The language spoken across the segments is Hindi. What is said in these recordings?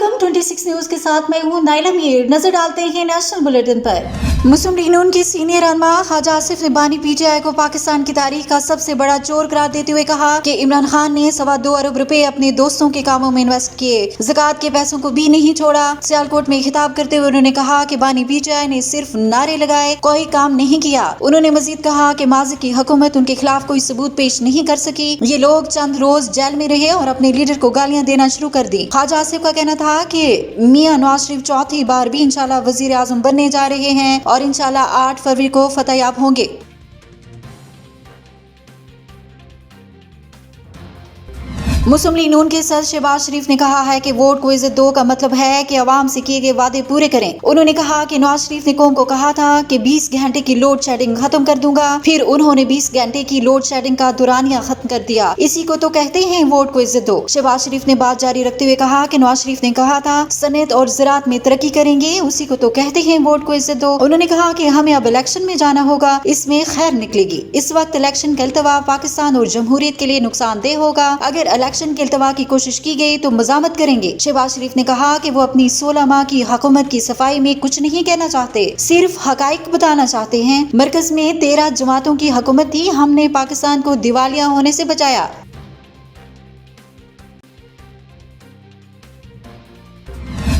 वेलकम 26 न्यूज के साथ मैं हूं नाइला मीर। नजर डालते हैं नेशनल बुलेटिन पर। मुस्लिम लीग नून के सीनियर रहनुमा ख्वाजा आसिफ ने बानी पीटीआई को पाकिस्तान की तारीख का सबसे बड़ा चोर करार देते हुए कहा कि इमरान खान ने 2.25 अरब रुपए अपने दोस्तों के कामों में इन्वेस्ट किए, ज़कात के पैसों को भी नहीं छोड़ा। सियालकोट में खिताब करते हुए उन्होंने कहा कि बानी पीटीआई ने सिर्फ नारे लगाए, कोई काम नहीं किया। उन्होंने मजीद कहा कि माजी की हुकूमत उनके खिलाफ कोई सबूत पेश नहीं कर सकी। ये लोग चंद रोज जेल में रहे और अपने लीडर को गालियां देना शुरू कर दी। ख्वाजा आसिफ का कहना था कि मियां नवाज शरीफ चौथी बार भी इंशाल्लाह वजीर आजम बनने जा रहे हैं और इंशाल्लाह 8 फरवरी को फतहयाब होंगे। मुस्लिम लीग नून के सदर शहबाज शरीफ ने कहा है कि वोट को इज्जत दो का मतलब है कि अवाम से किए गए वादे पूरे करें। उन्होंने कहा कि नवाज शरीफ ने कौम को कहा था कि 20 घंटे की लोड शेडिंग खत्म कर दूंगा, फिर उन्होंने 20 घंटे की लोड शेडिंग का दुरानिया खत्म कर दिया। इसी को तो कहते हैं वोट को इज्जत दो। शहबाज शरीफ ने बात जारी रखते हुए कहा कि नवाज शरीफ ने कहा था सनत और ज़राअत में तरक्की करेंगे, उसी को तो कहते हैं वोट को इज्जत दो। उन्होंने कहा कि हमें अब इलेक्शन में जाना होगा, इसमें खैर निकलेगी। इस वक्त इलेक्शन का अल्तवा पाकिस्तान और जमहूरियत के लिए नुकसानदेह होगा। अगर इलेक्शन के अल्तवा की कोशिश की गई तो मजामत करेंगे। शहबाज शरीफ ने कहा कि वो अपनी 16 माह की हुकूमत की सफाई में कुछ नहीं कहना चाहते, सिर्फ हकाइक बताना चाहते हैं। मरकज में 13 जमातों की हुकूमत थी, हमने पाकिस्तान को दिवालिया होने से बचाया।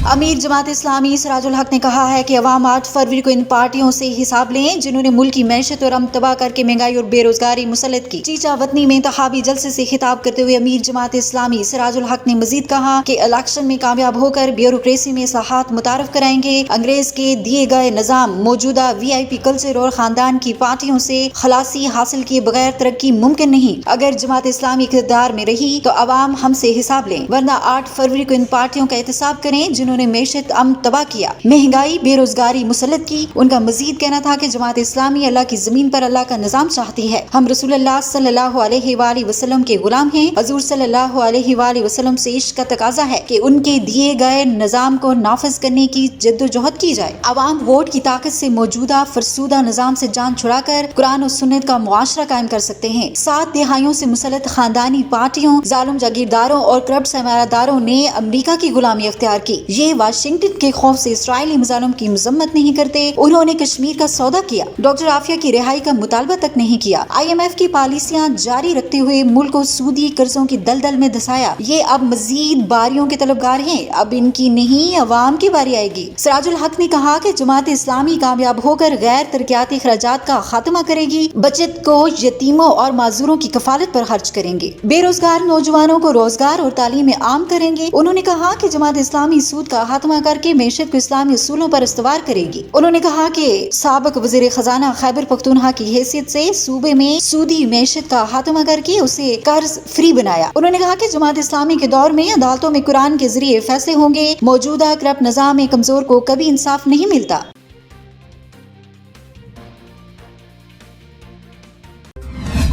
अमीर जमात इस्लामी सिराजुल हक ने कहा है कि अवाम 8 फरवरी को इन पार्टियों से हिसाब लें जिन्होंने मुल्क की मैशत और अमन तबाह करके महंगाई और बेरोजगारी मुसल्लत की। चीचा वतनी में इंतखाबी जलसे से खिताब करते हुए अमीर जमात इस्लामी सिराजुल हक ने मजीद कहा कि इलेक्शन में कामयाब होकर ब्यूरोक्रेसी में इस्लाहात मुतारफ कराएंगे। अंग्रेज के दिए गए निजाम मौजूदा VIP कल्चर और खानदान की पार्टियों से खलासी हासिल किए बगैर तरक्की मुमकिन नहीं। अगर जमात इस्लामी इक़्तिदार में रही तो अवाम हमसे हिसाब लें, वरना 8 फरवरी को इन पार्टियों का एहतसाब करें जिन्होंने मैशत अमन तबाह किया, महंगाई बेरोजगारी मुसल्लत की। उनका मजीद कहना था कि जमात इस्लामी अल्लाह की जमीन पर अल्लाह का निजाम चाहती है। हम रसूलुल्लाह सल्लल्लाहु अलैहि वसल्लम के गुलाम हैं। हजूर सल्लल्लाहु अलैहि वसल्लम से इश्क का तकाजा है कि उनके दिए गए निजाम को नाफिज करने की जद्दोजहद की जाए। अवाम वोट की ताकत से मौजूदा फरसूदा निजाम से जान छुड़ाकर कुरान और सुन्नत का मुआशरा कायम कर सकते हैं। 7 दिहाइयों से मुसल्लत खानदानी पार्टियों, जालिम जागीरदारों और करप्ट सरमायादारों ने अमरीका की गुलामी अख्तियार की। ये वाशिंगटन के खौफ से इसराइली मुजालिम की मजम्मत नहीं करते। उन्होंने कश्मीर का सौदा किया, डॉक्टर आफिया की रिहाई का मुतालबा तक नहीं किया। IMF की पॉलिसियां जारी रखते हुए मुल्क को सूदी कर्जों की दलदल में धंसाया। ये अब मजीद बारियों के तलबगार हैं, अब इनकी नहीं अवाम की बारी आएगी। सिराजुल हक ने कहा कि जमात इस्लामी कामयाब होकर गैर तरक्याती खर्चात का खात्मा करेगी, बचत को यतीमों और माजूरों की कफालत पर खर्च करेंगे, बेरोजगार नौजवानों को रोजगार और तालीम आम करेंगे। उन्होंने कहा कि जमात इस्लामी सूद का खात्मा करके मैशत को इस्लामी उसूलों पर इस्तवार करेगी। उन्होंने कहा कि साबिक वजीर खजाना खैबर पख्तूनख्वा की हैसियत से सूबे में सूदी मैशत का खात्मा करके उसे कर्ज फ्री बनाया। उन्होंने कहा कि जमात इस्लामी के दौर में अदालतों में कुरान के जरिए फैसले होंगे। मौजूदा करप्ट निजाम में कमजोर को कभी इंसाफ नहीं मिलता।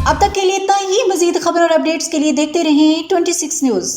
अब तक के लिए इतना ही। मजीद खबर और अपडेट्स के लिए देखते रहें 26 न्यूज।